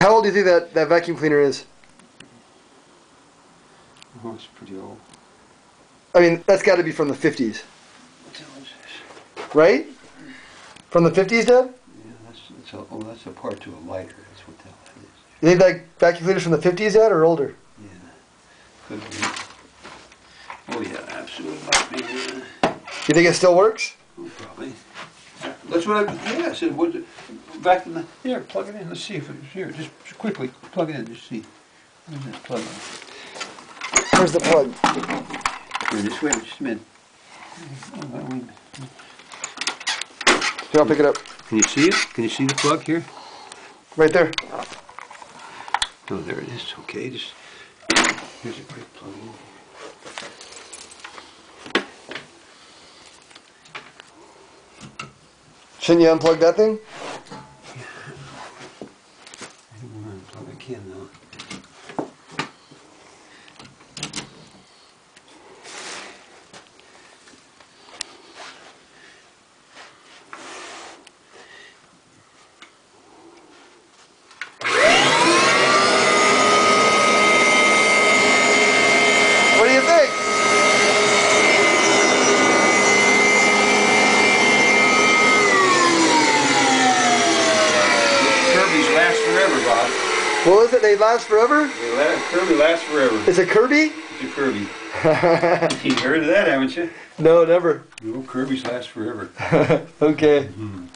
How old do you think that vacuum cleaner is? Oh, it's pretty old. I mean, that's got to be from the 50s. Right? From the 50s, Dad? Yeah, that's a part to a lighter. That's what the hell that is. You think that vacuum cleaner's from the 50s, Dad, or older? Yeah, could be. Oh yeah, absolutely might be. You think it still works? Oh, probably. That's what I said. Back in the here, plug it in. Let's see if it's here. Just quickly plug it in. Just see. Where's that plug in? Where's the plug? Here, just wait just a minute. Here, I'll pick it up. Can you see it? Can you see the plug here? Right there. Oh, there it is. Okay, just here's a great plug in. Shouldn't you unplug that thing? I don't want to unplug. I can though. What do you think? Kirby's last forever, Bob. What was it? They last forever? Kirby lasts forever. It's a Kirby? It's a Kirby. You've heard of that, haven't you? No, never. No, Kirby's last forever. Okay. Mm-hmm.